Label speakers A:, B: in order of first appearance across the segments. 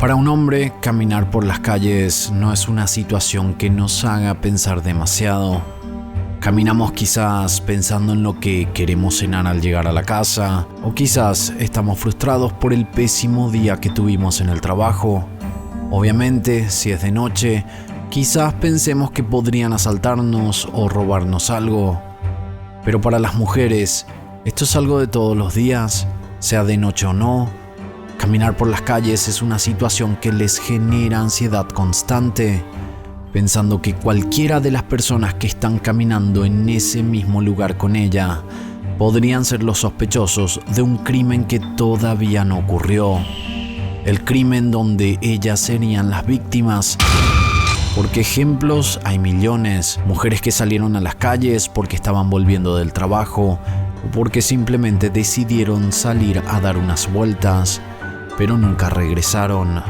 A: Para un hombre, caminar por las calles no es una situación que nos haga pensar demasiado. Caminamos quizás pensando en lo que queremos cenar al llegar a la casa, o quizás estamos frustrados por el pésimo día que tuvimos en el trabajo. Obviamente, si es de noche, quizás pensemos que podrían asaltarnos o robarnos algo. Pero para las mujeres, esto es algo de todos los días, sea de noche o no. Caminar por las calles es una situación que les genera ansiedad constante, pensando que cualquiera de las personas que están caminando en ese mismo lugar con ella podrían ser los sospechosos de un crimen que todavía no ocurrió. El crimen donde ellas serían las víctimas. Porque ejemplos hay millones. Mujeres que salieron a las calles porque estaban volviendo del trabajo o porque simplemente decidieron salir a dar unas vueltas, pero nunca regresaron.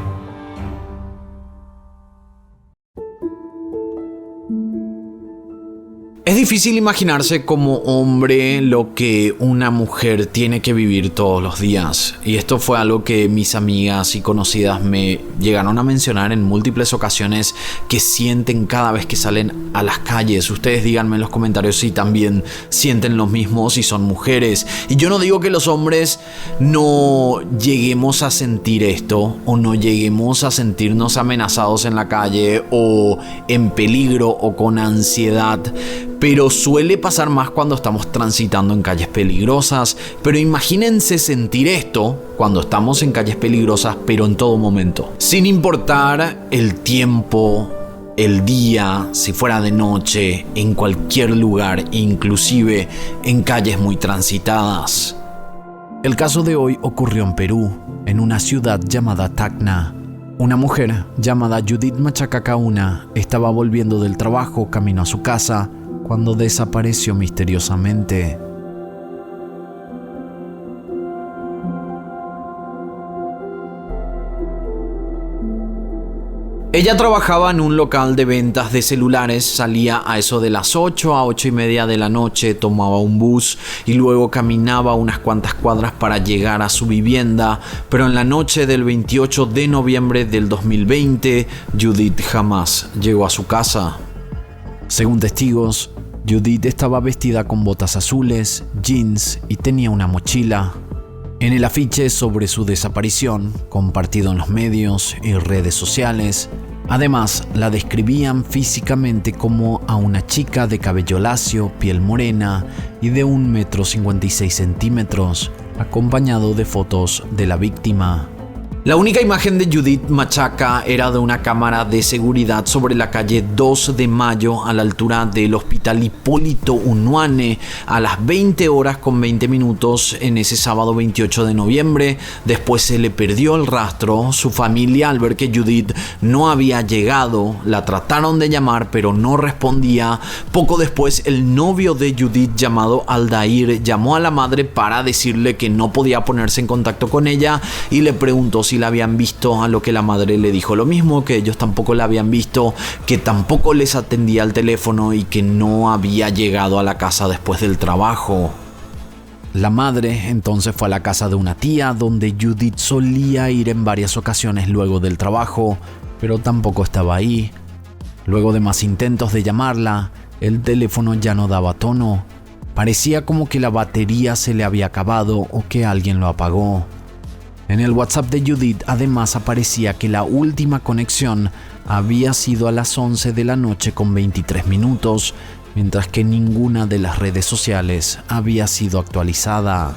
A: Es difícil imaginarse como hombre lo que una mujer tiene que vivir todos los días. Y esto fue algo que mis amigas y conocidas me llegaron a mencionar en múltiples ocasiones que sienten cada vez que salen a las calles. Ustedes díganme en los comentarios si también sienten lo mismo, si son mujeres. Y yo no digo que los hombres no lleguemos a sentir esto o no lleguemos a sentirnos amenazados en la calle o en peligro o con ansiedad. Pero suele pasar más cuando estamos transitando en calles peligrosas. Pero imagínense sentir esto cuando estamos en calles peligrosas, pero en todo momento. Sin importar el tiempo, el día, si fuera de noche, en cualquier lugar, inclusive en calles muy transitadas. El caso de hoy ocurrió en Perú, en una ciudad llamada Tacna. Una mujer llamada Judith Machacacauna estaba volviendo del trabajo camino a su casa cuando desapareció misteriosamente. Ella trabajaba en un local de ventas de celulares, salía a eso de las 8 a 8:30 de la noche, tomaba un bus y luego caminaba unas cuantas cuadras para llegar a su vivienda, pero en la noche del 28 de noviembre del 2020, Judith jamás llegó a su casa. Según testigos, Judith estaba vestida con botas azules, jeans y tenía una mochila. En el afiche sobre su desaparición, compartido en los medios y redes sociales, además la describían físicamente como a una chica de cabello lacio, piel morena y de 1,56 metros, acompañado de fotos de la víctima. La única imagen de Judith Machaca era de una cámara de seguridad sobre la calle 2 de Mayo a la altura del Hospital Hipólito Unanue a las 20:20 en ese sábado 28 de noviembre. Después se le perdió el rastro. Su familia, al ver que Judith no había llegado, la trataron de llamar pero no respondía. Poco después, el novio de Judith, llamado Aldair, llamó a la madre para decirle que no podía ponerse en contacto con ella y le preguntó si la habían visto, a lo que la madre le dijo lo mismo, que ellos tampoco la habían visto, que tampoco les atendía el teléfono y que no había llegado a la casa después del trabajo. La madre entonces fue a la casa de una tía donde Judith solía ir en varias ocasiones luego del trabajo, pero tampoco estaba ahí. Luego de más intentos de llamarla, el teléfono ya no daba tono. Parecía como que la batería se le había acabado o que alguien lo apagó. En el WhatsApp de Judith además aparecía que la última conexión había sido a las 11 de la noche con 23 minutos, mientras que ninguna de las redes sociales había sido actualizada.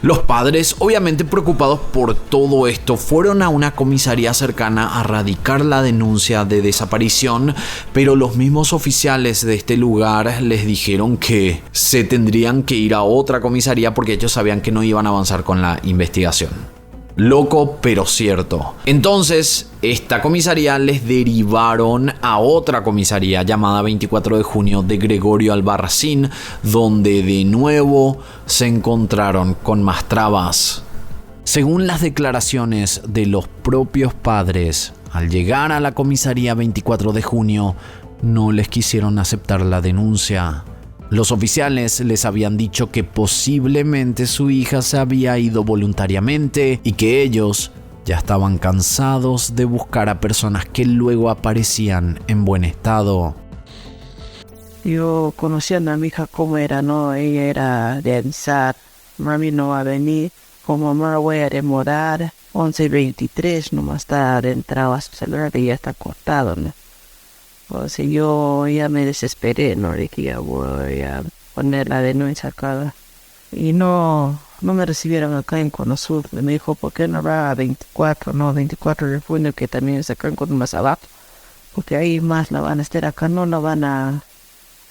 A: Los padres, obviamente preocupados por todo esto, fueron a una comisaría cercana a radicar la denuncia de desaparición, pero los mismos oficiales de este lugar les dijeron que se tendrían que ir a otra comisaría porque ellos sabían que no iban a avanzar con la investigación. Loco, pero cierto. Entonces, esta comisaría les derivaron a otra comisaría llamada 24 de junio de Gregorio Albarracín, donde de nuevo se encontraron con más trabas. Según las declaraciones de los propios padres, al llegar a la comisaría 24 de junio, no les quisieron aceptar la denuncia. Los oficiales les habían dicho que posiblemente su hija se había ido voluntariamente y que ellos Ya estaban cansados de buscar a personas que luego aparecían en buen estado.
B: Yo conociendo a mi hija cómo era, ¿no? Ella era de avisar, mami no va a venir, como mamá voy a demorar, 11:23, nomás está entrado a su celular y ya está cortado, ¿no? O sea, yo ya me desesperé, ¿no? Dije, ya voy a poner la denuncia acá. Y no me recibieron acá en Cono Sur. Me dijo, ¿por qué no va a 24 de junio, que también es acá en Cono más abajo? Porque ahí más la van a estar acá, no la van a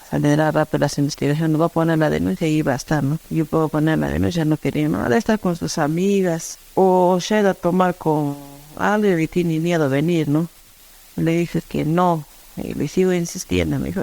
B: acelerar rápido las investigaciones, no va a poner la denuncia y va a estar, ¿no? Yo puedo poner la denuncia, no quería, ¿no? De estar con sus amigas, o llega a tomar con alguien y tiene miedo a venir, ¿no? Le dije que no, y le sigo insistiendo, me dijo,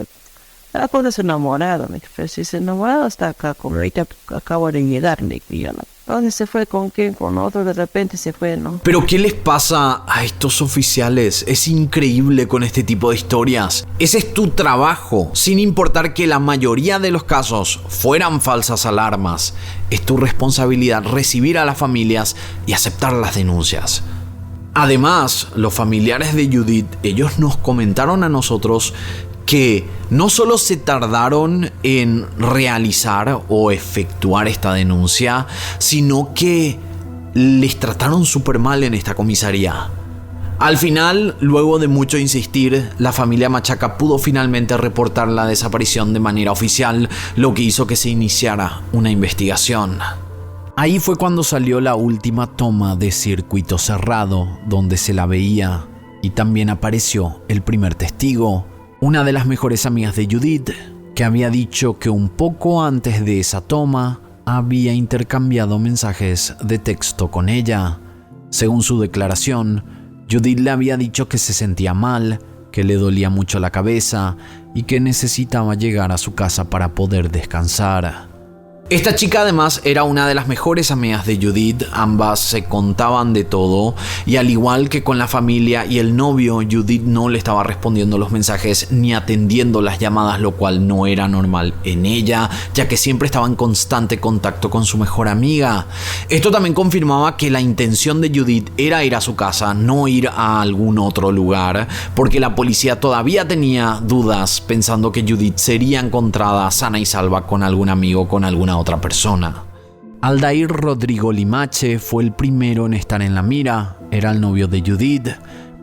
B: pones enamorado, me dijo, pero si es enamorado está acá, como ahorita acabo de llegar, me dijo, ¿no? ¿Dónde se fue? ¿Con quién? Con otro, de repente se fue, ¿no?
A: Pero ¿qué les pasa a estos oficiales? Es increíble con este tipo de historias. Ese es tu trabajo, sin importar que la mayoría de los casos fueran falsas alarmas. Es tu responsabilidad recibir a las familias y aceptar las denuncias. Además, los familiares de Judith, ellos nos comentaron a nosotros que no solo se tardaron en realizar o efectuar esta denuncia, sino que les trataron súper mal en esta comisaría. Al final, luego de mucho insistir, la familia Machaca pudo finalmente reportar la desaparición de manera oficial, lo que hizo que se iniciara una investigación. Ahí fue cuando salió la última toma de circuito cerrado, donde se la veía, y también apareció el primer testigo, una de las mejores amigas de Judith, que había dicho que un poco antes de esa toma había intercambiado mensajes de texto con ella. Según su declaración, Judith le había dicho que se sentía mal, que le dolía mucho la cabeza y que necesitaba llegar a su casa para poder descansar. Esta chica además era una de las mejores amigas de Judith, ambas se contaban de todo y al igual que con la familia y el novio, Judith no le estaba respondiendo los mensajes ni atendiendo las llamadas, lo cual no era normal en ella, ya que siempre estaba en constante contacto con su mejor amiga. Esto también confirmaba que la intención de Judith era ir a su casa, no ir a algún otro lugar, porque la policía todavía tenía dudas pensando que Judith sería encontrada sana y salva con algún amigo, con alguna otra persona. Aldair Rodrigo Limache fue el primero en estar en la mira, era el novio de Judith,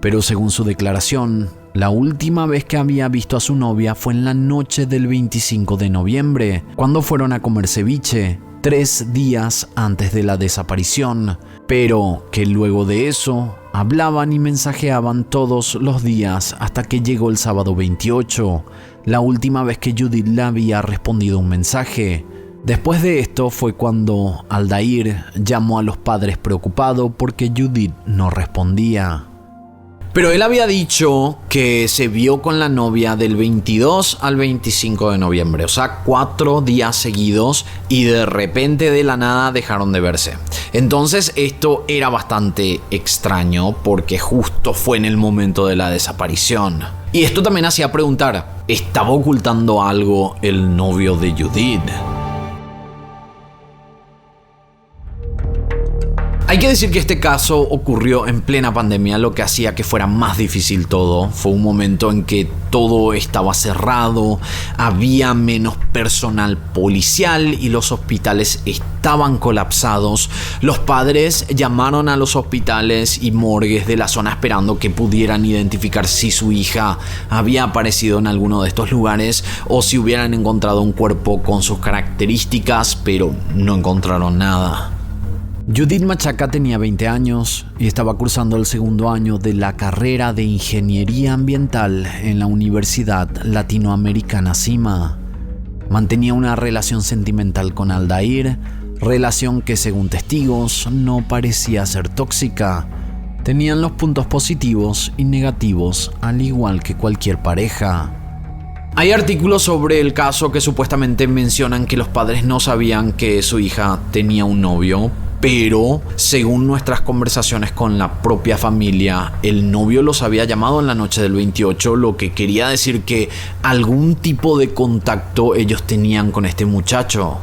A: pero según su declaración, la última vez que había visto a su novia fue en la noche del 25 de noviembre, cuando fueron a comer ceviche, 3 días antes de la desaparición, pero que luego de eso hablaban y mensajeaban todos los días hasta que llegó el sábado 28, la última vez que Judith le había respondido un mensaje. Después de esto fue cuando Aldair llamó a los padres preocupado porque Judith no respondía. Pero él había dicho que se vio con la novia del 22 al 25 de noviembre, o sea, 4 días seguidos y de repente de la nada dejaron de verse. Entonces esto era bastante extraño porque justo fue en el momento de la desaparición. Y esto también hacía preguntar, ¿estaba ocultando algo el novio de Judith? Hay que decir que este caso ocurrió en plena pandemia, lo que hacía que fuera más difícil todo. Fue un momento en que todo estaba cerrado, había menos personal policial y los hospitales estaban colapsados. Los padres llamaron a los hospitales y morgues de la zona esperando que pudieran identificar si su hija había aparecido en alguno de estos lugares o si hubieran encontrado un cuerpo con sus características, pero no encontraron nada. Judith Machaca tenía 20 años y estaba cursando el segundo año de la carrera de Ingeniería Ambiental en la Universidad Latinoamericana CIMA. Mantenía una relación sentimental con Aldair, relación que según testigos no parecía ser tóxica. Tenían los puntos positivos y negativos al igual que cualquier pareja. Hay artículos sobre el caso que supuestamente mencionan que los padres no sabían que su hija tenía un novio, pero según nuestras conversaciones con la propia familia, el novio los había llamado en la noche del 28, lo que quería decir que algún tipo de contacto ellos tenían con este muchacho.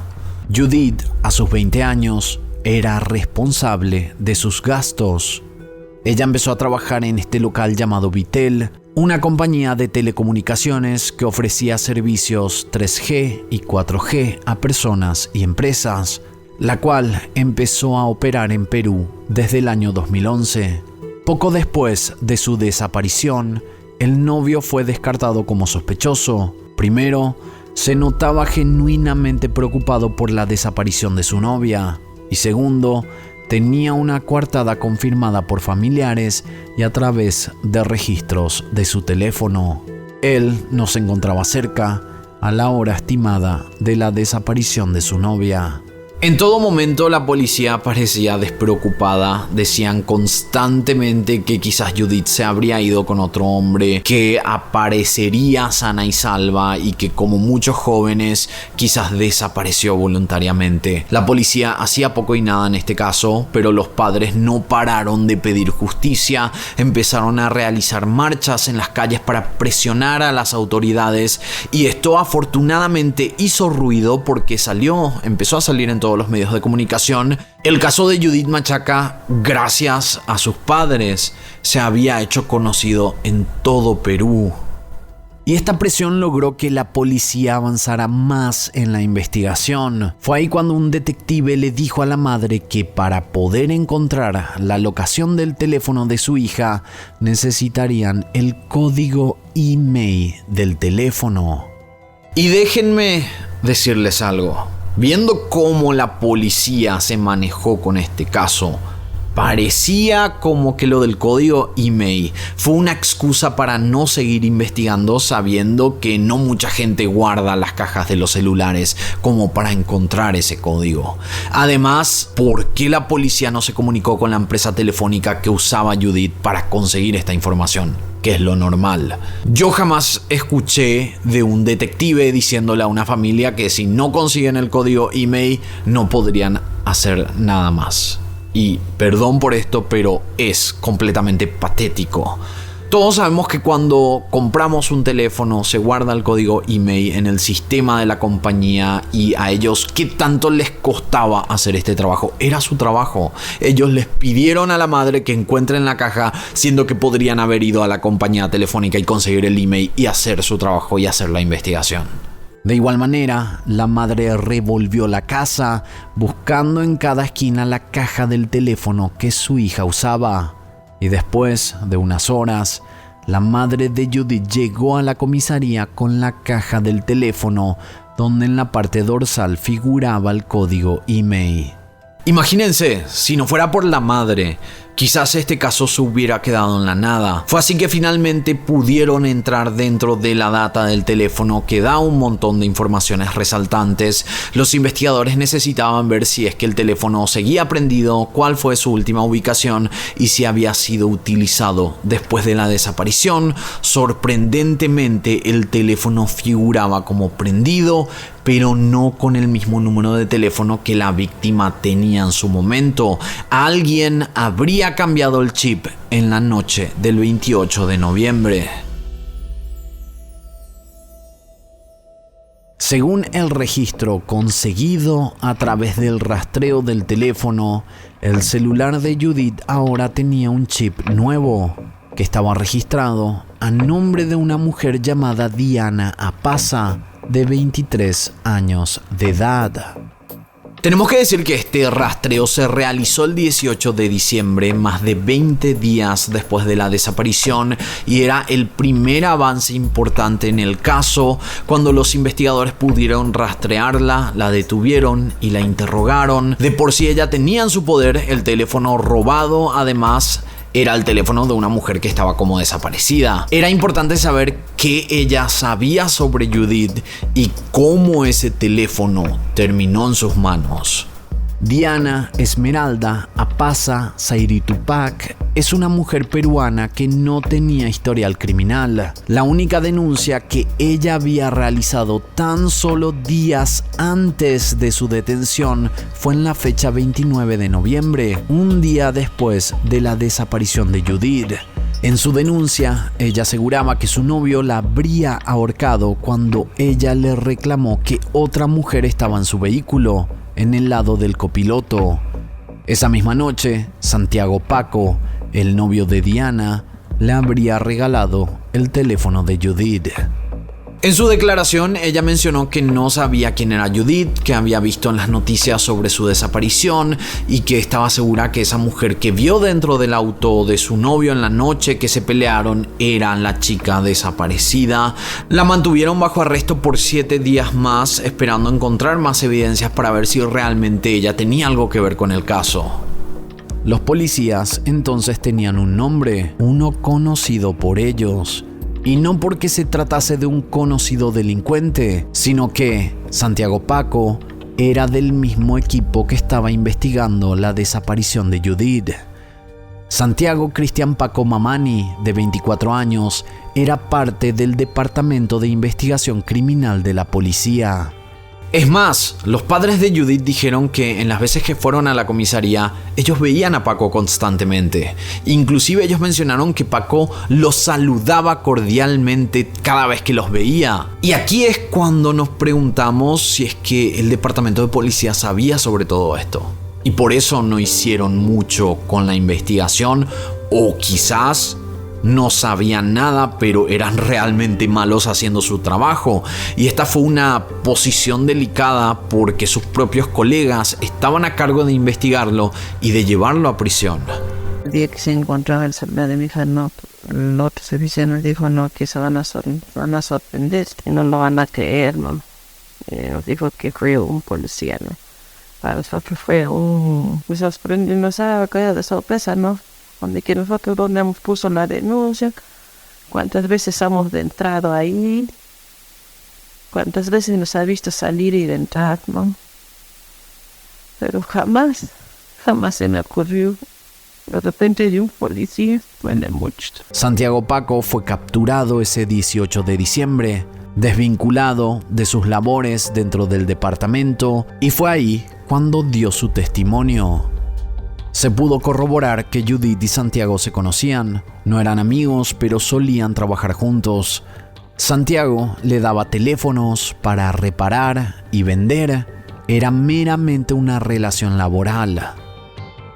A: Judith, a sus 20 años, era responsable de sus gastos. Ella empezó a trabajar en este local llamado Vitel, una compañía de telecomunicaciones que ofrecía servicios 3G y 4G a personas y empresas, la cual empezó a operar en Perú desde el año 2011. Poco después de su desaparición, el novio fue descartado como sospechoso. Primero, se notaba genuinamente preocupado por la desaparición de su novia. Y segundo, tenía una coartada confirmada por familiares y a través de registros de su teléfono. Él no se encontraba cerca a la hora estimada de la desaparición de su novia. En todo momento la policía parecía despreocupada. Decían constantemente que quizás Judith se habría ido con otro hombre, que aparecería sana y salva y que, como muchos jóvenes, quizás desapareció voluntariamente. La policía hacía poco y nada en este caso, pero los padres no pararon de pedir justicia. Empezaron a realizar marchas en las calles para presionar a las autoridades, y esto afortunadamente hizo ruido porque empezó a salir en todos los medios de comunicación. El caso de Judith Machaca, gracias a sus padres, se había hecho conocido en todo Perú. Y esta presión logró que la policía avanzara más en la investigación. Fue ahí cuando un detective le dijo a la madre que para poder encontrar la locación del teléfono de su hija, necesitarían el código email del teléfono. Y déjenme decirles algo. Viendo cómo la policía se manejó con este caso, parecía como que lo del código email fue una excusa para no seguir investigando, sabiendo que no mucha gente guarda las cajas de los celulares como para encontrar ese código. Además, ¿por qué la policía no se comunicó con la empresa telefónica que usaba Judith para conseguir esta información? Que es lo normal. Yo jamás escuché de un detective diciéndole a una familia que si no consiguen el código email no podrían hacer nada más. Y perdón por esto, pero es completamente patético. Todos sabemos que cuando compramos un teléfono se guarda el código email en el sistema de la compañía, y a ellos, ¿qué tanto les costaba hacer este trabajo? Era su trabajo. Ellos les pidieron a la madre que encuentren la caja, siendo que podrían haber ido a la compañía telefónica y conseguir el email y hacer su trabajo y hacer la investigación. De igual manera, la madre revolvió la casa, buscando en cada esquina la caja del teléfono que su hija usaba. Y después de unas horas, la madre de Judith llegó a la comisaría con la caja del teléfono, donde en la parte dorsal figuraba el código email. Imagínense, si no fuera por la madre, quizás este caso se hubiera quedado en la nada. Fue así que finalmente pudieron entrar dentro de la data del teléfono, que da un montón de informaciones resaltantes. Los investigadores necesitaban ver si es que el teléfono seguía prendido, cuál fue su última ubicación y si había sido utilizado después de la desaparición. Sorprendentemente, el teléfono figuraba como prendido, pero no con el mismo número de teléfono que la víctima tenía en su momento. Alguien habría cambiado el chip en la noche del 28 de noviembre. Según el registro conseguido a través del rastreo del teléfono, el celular de Judith ahora tenía un chip nuevo que estaba registrado a nombre de una mujer llamada Diana Apaza, de 23 años de edad. Tenemos que decir que este rastreo se realizó el 18 de diciembre, más de 20 días después de la desaparición, y era el primer avance importante en el caso. Cuando los investigadores pudieron rastrearla, la detuvieron y la interrogaron. De por sí ella tenía en su poder el teléfono robado, además era el teléfono de una mujer que estaba como desaparecida. Era importante saber qué ella sabía sobre Judith y cómo ese teléfono terminó en sus manos. Diana Esmeralda Apaza Sairitupac es una mujer peruana que no tenía historial criminal. La única denuncia que ella había realizado tan solo días antes de su detención fue en la fecha 29 de noviembre, un día después de la desaparición de Judith. En su denuncia, ella aseguraba que su novio la habría ahorcado cuando ella le reclamó que otra mujer estaba en su vehículo, en el lado del copiloto. Esa misma noche, Santiago Paco, el novio de Diana, le habría regalado el teléfono de Judith. En su declaración, ella mencionó que no sabía quién era Judith, que había visto en las noticias sobre su desaparición y que estaba segura que esa mujer que vio dentro del auto de su novio en la noche que se pelearon era la chica desaparecida. La mantuvieron bajo arresto por 7 días más, esperando encontrar más evidencias para ver si realmente ella tenía algo que ver con el caso. Los policías entonces tenían un nombre, uno conocido por ellos. Y no porque se tratase de un conocido delincuente, sino que Santiago Paco era del mismo equipo que estaba investigando la desaparición de Judith. Santiago Cristian Paco Mamani, de 24 años, era parte del Departamento de Investigación Criminal de la policía. Es más, los padres de Judith dijeron que en las veces que fueron a la comisaría, ellos veían a Paco constantemente. Inclusive ellos mencionaron que Paco los saludaba cordialmente cada vez que los veía. Y aquí es cuando nos preguntamos si es que el departamento de policía sabía sobre todo esto. Y por eso no hicieron mucho con la investigación, o quizás no sabían nada, pero eran realmente malos haciendo su trabajo. Y esta fue una posición delicada porque sus propios colegas estaban a cargo de investigarlo y de llevarlo a prisión.
B: El día que se encontraba el celular de mi hija, no, el otro servicio nos dijo no, que se van a sorprender y no lo van a creer, ¿no? Nos dijo que fue un policía, ¿no? Para nosotros fue pues sorprendido, nos ha caído de sorpresa, ¿no? Donde que nosotros donde hemos puesto la denuncia, cuántas veces hemos entrado ahí, cuántas veces nos ha visto salir y entrar, ¿no? Pero jamás se me ocurrió. De repente de un policía, duele mucho.
A: Santiago Paco fue capturado ese 18 de diciembre, desvinculado de sus labores dentro del departamento, y fue ahí cuando dio su testimonio. Se pudo corroborar que Judith y Santiago se conocían, no eran amigos, pero solían trabajar juntos. Santiago le daba teléfonos para reparar y vender, era meramente una relación laboral.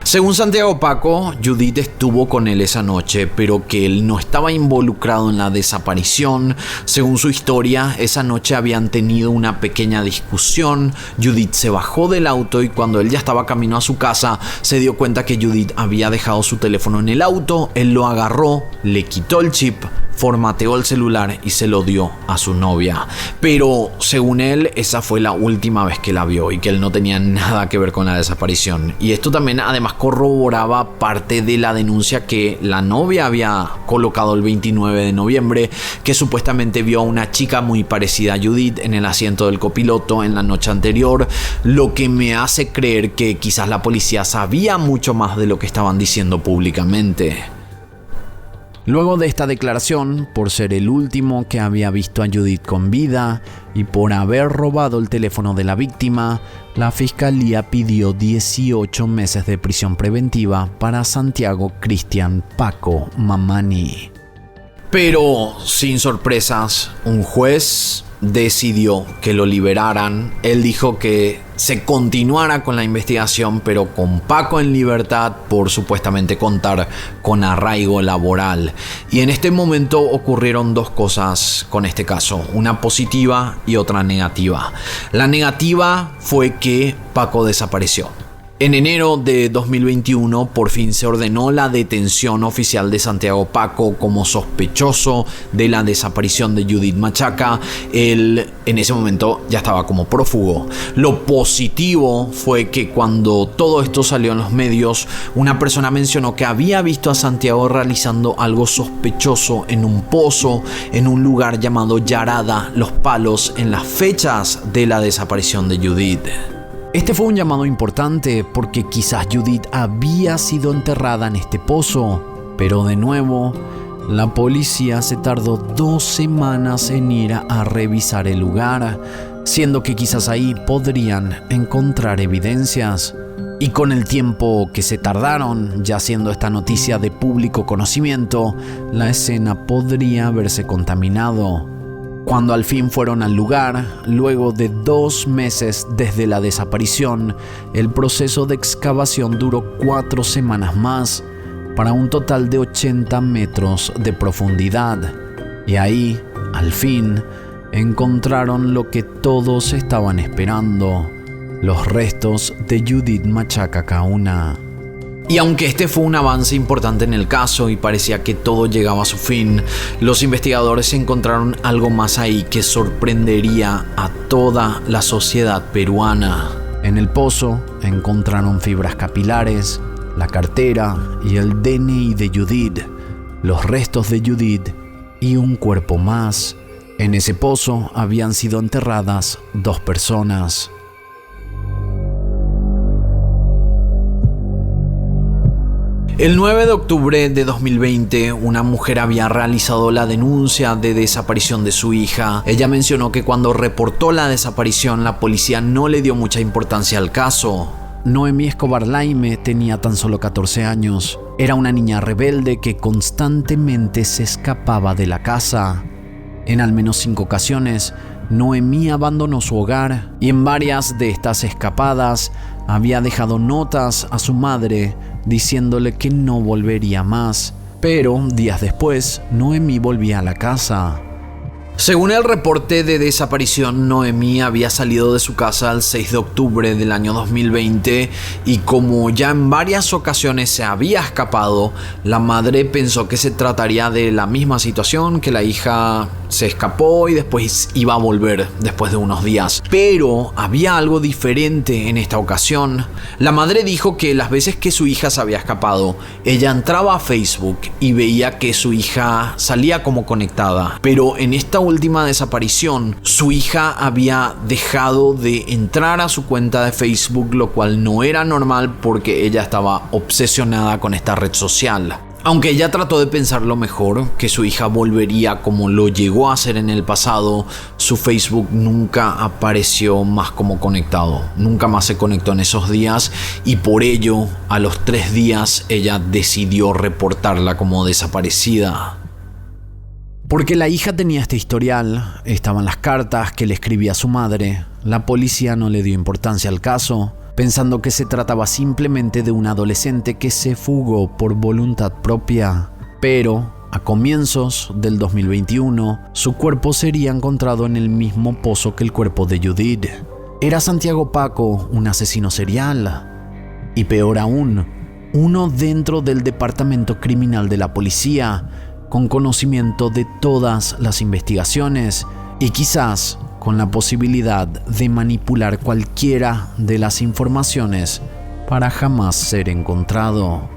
A: Según Santiago Paco, Judith estuvo con él esa noche, pero que él no estaba involucrado en la desaparición. Según su historia, esa noche habían tenido una pequeña discusión. Judith se bajó del auto y cuando él ya estaba camino a su casa, se dio cuenta que Judith había dejado su teléfono en el auto. Él lo agarró, le quitó el chip, formateó el celular y se lo dio a su novia. Pero según él, esa fue la última vez que la vio y que él no tenía nada que ver con la desaparición. Y esto también además corroboraba parte de la denuncia que la novia había colocado el 29 de noviembre, que supuestamente vio a una chica muy parecida a Judith en el asiento del copiloto en la noche anterior, lo que me hace creer que quizás la policía sabía mucho más de lo que estaban diciendo públicamente. Luego de esta declaración, por ser el último que había visto a Judith con vida y por haber robado el teléfono de la víctima, la fiscalía pidió 18 meses de prisión preventiva para Santiago Cristian Paco Mamani. Pero, sin sorpresas, un juez decidió que lo liberaran. Él dijo que se continuara con la investigación, pero con Paco en libertad por supuestamente contar con arraigo laboral. Y en este momento ocurrieron dos cosas con este caso, una positiva y otra negativa. La negativa fue que Paco desapareció. En enero de 2021 por fin se ordenó la detención oficial de Santiago Paco como sospechoso de la desaparición de Judith Machaca. Él en ese momento ya estaba como prófugo. Lo positivo fue que cuando todo esto salió en los medios, una persona mencionó que había visto a Santiago realizando algo sospechoso en un pozo en un lugar llamado Yarada, Los Palos, en las fechas de la desaparición de Judith. Este fue un llamado importante porque quizás Judith había sido enterrada en este pozo, pero de nuevo, la policía se tardó 2 semanas en ir a revisar el lugar, siendo que quizás ahí podrían encontrar evidencias. Y con el tiempo que se tardaron, ya siendo esta noticia de público conocimiento, la escena podría haberse contaminado. Cuando al fin fueron al lugar, luego de 2 meses desde la desaparición, el proceso de excavación duró 4 semanas más. para un total de 80 metros de profundidad. Y ahí, al fin, encontraron lo que todos estaban esperando: los restos de Judith Machaca Kauna. Y aunque este fue un avance importante en el caso y parecía que todo llegaba a su fin, los investigadores encontraron algo más ahí que sorprendería a toda la sociedad peruana. En el pozo encontraron fibras capilares, la cartera y el DNI de Judith, los restos de Judith y un cuerpo más. En ese pozo habían sido enterradas 2 personas. El 9 de octubre de 2020, una mujer había realizado la denuncia de desaparición de su hija. Ella mencionó que cuando reportó la desaparición, la policía no le dio mucha importancia al caso. Noemí Escobar Laime tenía tan solo 14 años. Era una niña rebelde que constantemente se escapaba de la casa. En al menos 5 ocasiones, Noemí abandonó su hogar y en varias de estas escapadas había dejado notas a su madre diciéndole que no volvería más. Pero días después, Noemí volvía a la casa. Según el reporte de desaparición, Noemí había salido de su casa el 6 de octubre del año 2020 y como ya en varias ocasiones se había escapado, la madre pensó que se trataría de la misma situación, que la hija se escapó y después iba a volver después de unos días. Pero había algo diferente en esta ocasión. La madre dijo que las veces que su hija se había escapado, ella entraba a Facebook y veía que su hija salía como conectada, pero en esta última desaparición, su hija había dejado de entrar a su cuenta de Facebook, lo cual no era normal porque ella estaba obsesionada con esta red social. Aunque ella trató de pensarlo mejor, que su hija volvería como lo llegó a hacer en el pasado, su Facebook nunca apareció más como conectado. Nunca más se conectó en esos días y por ello, a los 3 días, ella decidió reportarla como desaparecida. Porque la hija tenía este historial, estaban las cartas que le escribía a su madre. La policía no le dio importancia al caso, pensando que se trataba simplemente de un adolescente que se fugó por voluntad propia. Pero, a comienzos del 2021, su cuerpo sería encontrado en el mismo pozo que el cuerpo de Judith. ¿Era Santiago Paco un asesino serial? Y peor aún, uno dentro del departamento criminal de la policía, con conocimiento de todas las investigaciones y quizás con la posibilidad de manipular cualquiera de las informaciones para jamás ser encontrado.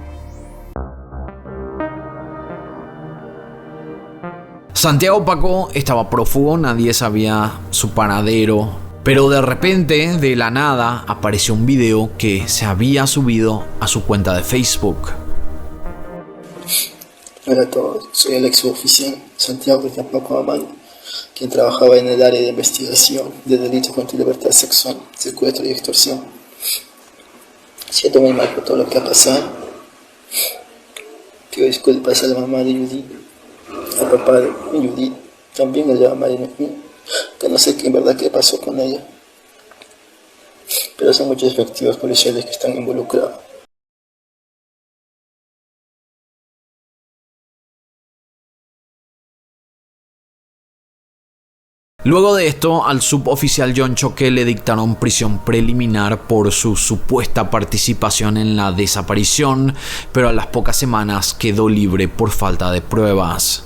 A: Santiago Paco estaba prófugo, nadie sabía su paradero, pero de repente, de la nada, apareció un video que se había subido a su cuenta de Facebook.
C: Hola a todos, soy el ex oficial Santiago Paco Amando, quien trabajaba en el área de investigación de delitos contra libertad sexual, secuestro y extorsión. Siento muy mal por todo lo que ha pasado. Pido disculpas a la mamá de Judith, al papá de Judith, también a la mamá de Noemí, que no sé en verdad qué pasó con ella. Pero son muchos efectivos policiales que están involucrados.
A: Luego de esto, al suboficial John Choque le dictaron prisión preliminar por su supuesta participación en la desaparición, pero a las pocas semanas quedó libre por falta de pruebas.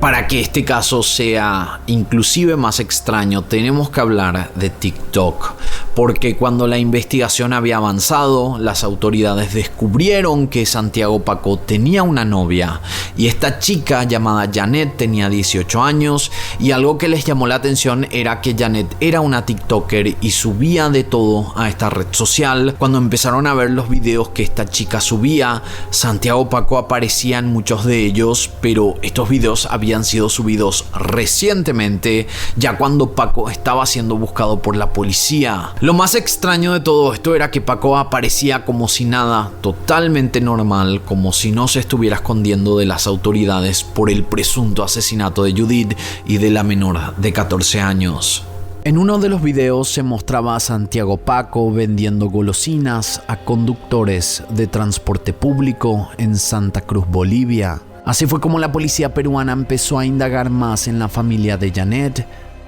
A: Para que este caso sea inclusive más extraño, tenemos que hablar de TikTok, porque cuando la investigación había avanzado, las autoridades descubrieron que Santiago Paco tenía una novia y esta chica llamada Janet tenía 18 años y algo que les llamó la atención era que Janet era una TikToker y subía de todo a esta red social. Cuando empezaron a ver los videos que esta chica subía, Santiago Paco aparecía en muchos de ellos, pero estos videos habían sido subidos recientemente, ya cuando Paco estaba siendo buscado por la policía. Lo más extraño de todo esto era que Paco aparecía como si nada, totalmente normal, como si no se estuviera escondiendo de las autoridades por el presunto asesinato de Judith y de la menor de 14 años. En uno de los videos se mostraba a Santiago Paco vendiendo golosinas a conductores de transporte público en Santa Cruz, Bolivia. Así fue como la policía peruana empezó a indagar más en la familia de Janet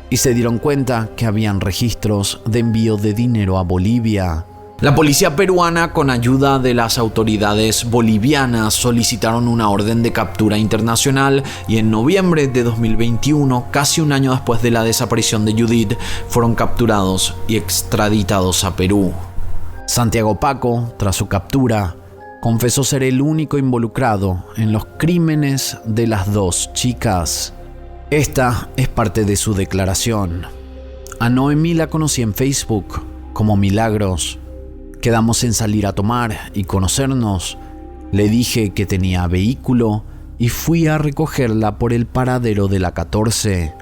A: y se dieron cuenta que habían registros de envío de dinero a Bolivia. La policía peruana, con ayuda de las autoridades bolivianas, solicitaron una orden de captura internacional y en noviembre de 2021, casi un año después de la desaparición de Judith, fueron capturados y extraditados a Perú. Santiago Paco, tras su captura, confesó ser el único involucrado en los crímenes de las dos chicas. Esta es parte de su declaración. A Noemí la conocí en Facebook como Milagros. Quedamos en salir a tomar y conocernos. Le dije que tenía vehículo y fui a recogerla por el paradero de la 14.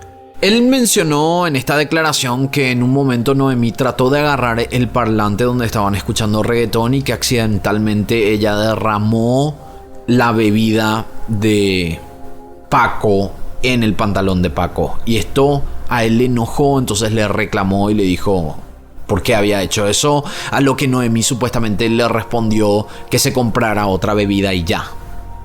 A: Él mencionó en esta declaración que en un momento Noemí trató de agarrar el parlante donde estaban escuchando reggaetón y que accidentalmente ella derramó la bebida de Paco en el pantalón de Paco. Y esto a él le enojó, entonces le reclamó y le dijo por qué había hecho eso, a lo que Noemí supuestamente le respondió que se comprara otra bebida y ya.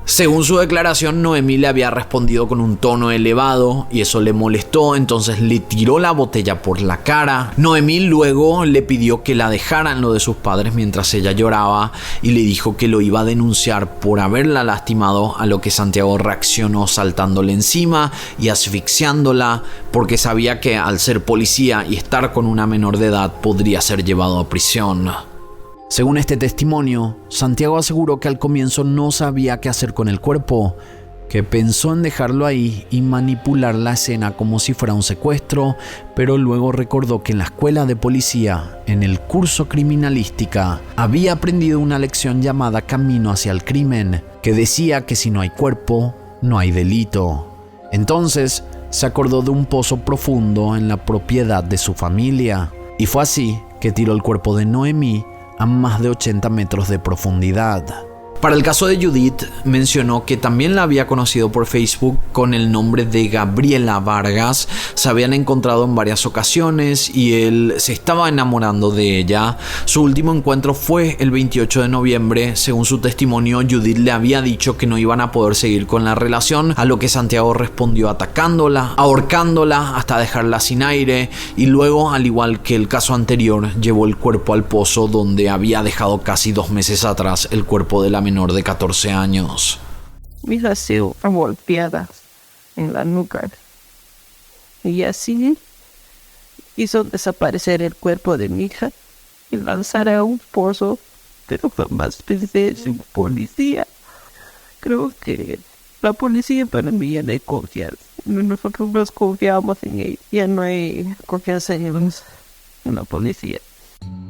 A: Según su declaración, Noemí le había respondido con un tono elevado y eso le molestó, entonces le tiró la botella por la cara. Noemí luego le pidió que la dejaran lo de sus padres mientras ella lloraba y le dijo que lo iba a denunciar por haberla lastimado, a lo que Santiago reaccionó saltándole encima y asfixiándola porque sabía que al ser policía y estar con una menor de edad podría ser llevado a prisión. Según este testimonio, Santiago aseguró que al comienzo no sabía qué hacer con el cuerpo, que pensó en dejarlo ahí y manipular la escena como si fuera un secuestro, pero luego recordó que en la escuela de policía, en el curso criminalística, había aprendido una lección llamada Camino hacia el crimen, que decía que si no hay cuerpo, no hay delito. Entonces, se acordó de un pozo profundo en la propiedad de su familia, y fue así que tiró el cuerpo de Noemí a más de 80 metros de profundidad. Para el caso de Judith, mencionó que también la había conocido por Facebook con el nombre de Gabriela Vargas. Se habían encontrado en varias ocasiones y él se estaba enamorando de ella. Su último encuentro fue el 28 de noviembre. Según su testimonio, Judith le había dicho que no iban a poder seguir con la relación, a lo que Santiago respondió atacándola, ahorcándola hasta dejarla sin aire y luego, al igual que el caso anterior, llevó el cuerpo al pozo donde había dejado casi 2 meses atrás el cuerpo de la menor de 14 años.
B: Mi hija ha sido golpeada en la nuca y así hizo desaparecer el cuerpo de mi hija y lanzar a un pozo, pero jamás pensé en policía. Creo que la policía para mí ya no hay confianza. Nosotros nos confiamos en ella, ya no hay confianza en la policía.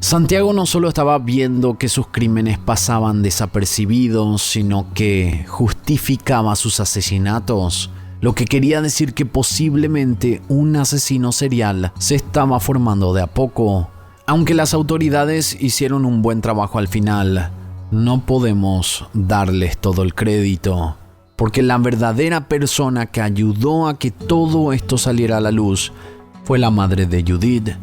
A: Santiago no solo estaba viendo que sus crímenes pasaban desapercibidos, sino que justificaba sus asesinatos, lo que quería decir que posiblemente un asesino serial se estaba formando de a poco. Aunque las autoridades hicieron un buen trabajo al final, no podemos darles todo el crédito, porque la verdadera persona que ayudó a que todo esto saliera a la luz fue la madre de Judith,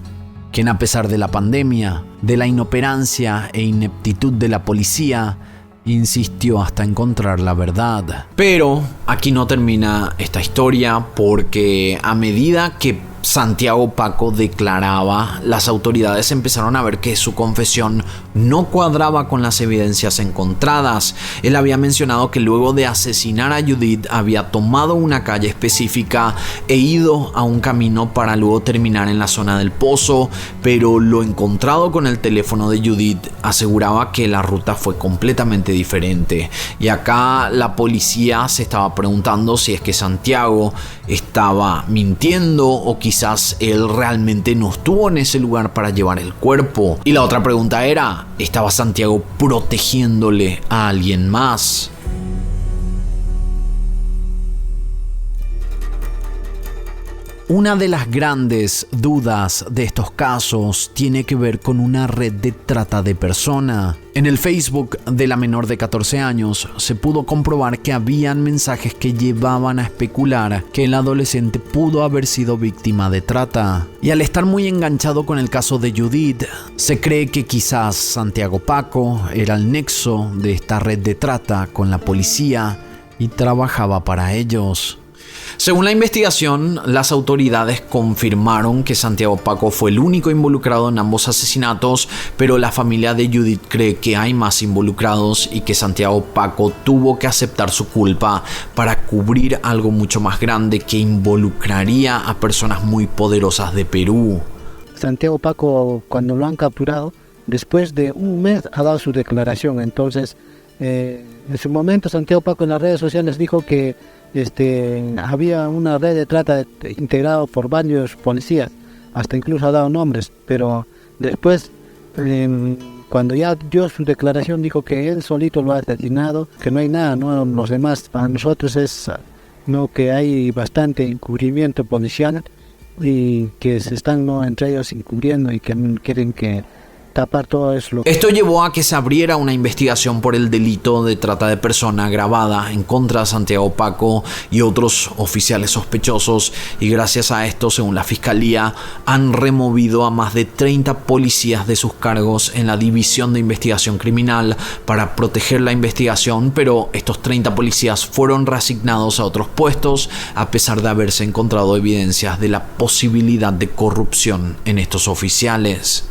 A: quien a pesar de la pandemia, de la inoperancia e ineptitud de la policía, insistió hasta encontrar la verdad. Pero aquí no termina esta historia, porque a medida que Santiago Paco declaraba, las autoridades empezaron a ver que su confesión no cuadraba con las evidencias encontradas. Él había mencionado que luego de asesinar a Judith había tomado una calle específica e ido a un camino para luego terminar en la zona del pozo, pero lo encontrado con el teléfono de Judith aseguraba que la ruta fue completamente diferente. Y acá la policía se estaba preguntando si es que Santiago estaba mintiendo o quizás él realmente no estuvo en ese lugar para llevar el cuerpo. Y la otra pregunta era, ¿estaba Santiago protegiéndole a alguien más? Una de las grandes dudas de estos casos tiene que ver con una red de trata de persona. En el Facebook de la menor de 14 años se pudo comprobar que habían mensajes que llevaban a especular que el adolescente pudo haber sido víctima de trata. Y al estar muy enganchado con el caso de Judith, se cree que quizás Santiago Paco era el nexo de esta red de trata con la policía y trabajaba para ellos. Según la investigación, las autoridades confirmaron que Santiago Paco fue el único involucrado en ambos asesinatos, pero la familia de Judith cree que hay más involucrados y que Santiago Paco tuvo que aceptar su culpa para cubrir algo mucho más grande que involucraría a personas muy poderosas de Perú.
D: Santiago Paco, cuando lo han capturado, después de un mes ha dado su declaración. Entonces, en su momento Santiago Paco en las redes sociales dijo que había una red de trata integrada por varios policías, hasta incluso ha dado nombres, pero después cuando ya dio su declaración dijo que él solito lo ha asesinado, que no hay nada, no los demás. Para nosotros es que hay bastante encubrimiento policial y que se están entre ellos encubriendo y que quieren que tapar todo eso.
A: Esto llevó a que se abriera una investigación por el delito de trata de persona agravada en contra de Santiago Paco y otros oficiales sospechosos, y gracias a esto, según la fiscalía, han removido a más de 30 policías de sus cargos en la División de Investigación Criminal para proteger la investigación, pero estos 30 policías fueron reasignados a otros puestos a pesar de haberse encontrado evidencias de la posibilidad de corrupción en estos oficiales.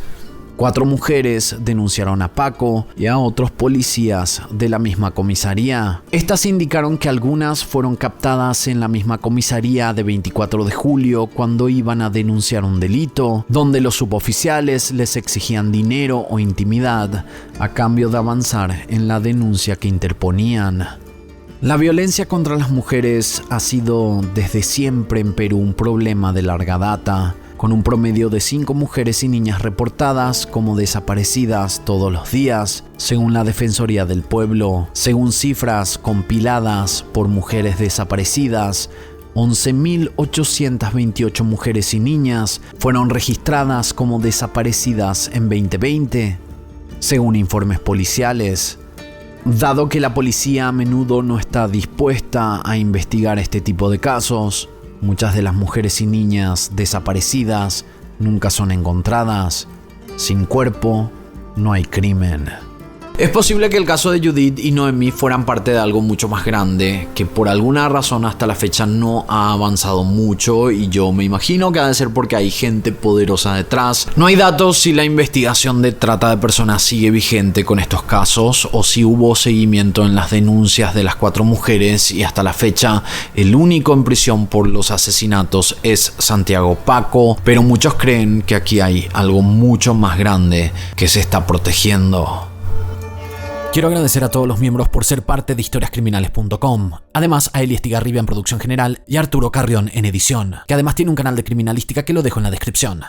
A: 4 mujeres denunciaron a Paco y a otros policías de la misma comisaría. Estas indicaron que algunas fueron captadas en la misma comisaría de 24 de julio cuando iban a denunciar un delito, donde los suboficiales les exigían dinero o intimidad a cambio de avanzar en la denuncia que interponían. La violencia contra las mujeres ha sido desde siempre en Perú un problema de larga data, con un promedio de 5 mujeres y niñas reportadas como desaparecidas todos los días, según la Defensoría del Pueblo. Según cifras compiladas por Mujeres Desaparecidas, 11.828 mujeres y niñas fueron registradas como desaparecidas en 2020, según informes policiales. Dado que la policía a menudo no está dispuesta a investigar este tipo de casos, muchas de las mujeres y niñas desaparecidas nunca son encontradas. Sin cuerpo, no hay crimen. Es posible que el caso de Judith y Noemí fueran parte de algo mucho más grande, que por alguna razón hasta la fecha no ha avanzado mucho, y yo me imagino que ha de ser porque hay gente poderosa detrás. No hay datos si la investigación de trata de personas sigue vigente con estos casos o si hubo seguimiento en las denuncias de las 4 mujeres, y hasta la fecha el único en prisión por los asesinatos es Santiago Paco, pero muchos creen que aquí hay algo mucho más grande que se está protegiendo. Quiero agradecer a todos los miembros por ser parte de historiascriminales.com. Además a Eli Estigarribia en producción general y a Arturo Carrión en edición, que además tiene un canal de criminalística que lo dejo en la descripción.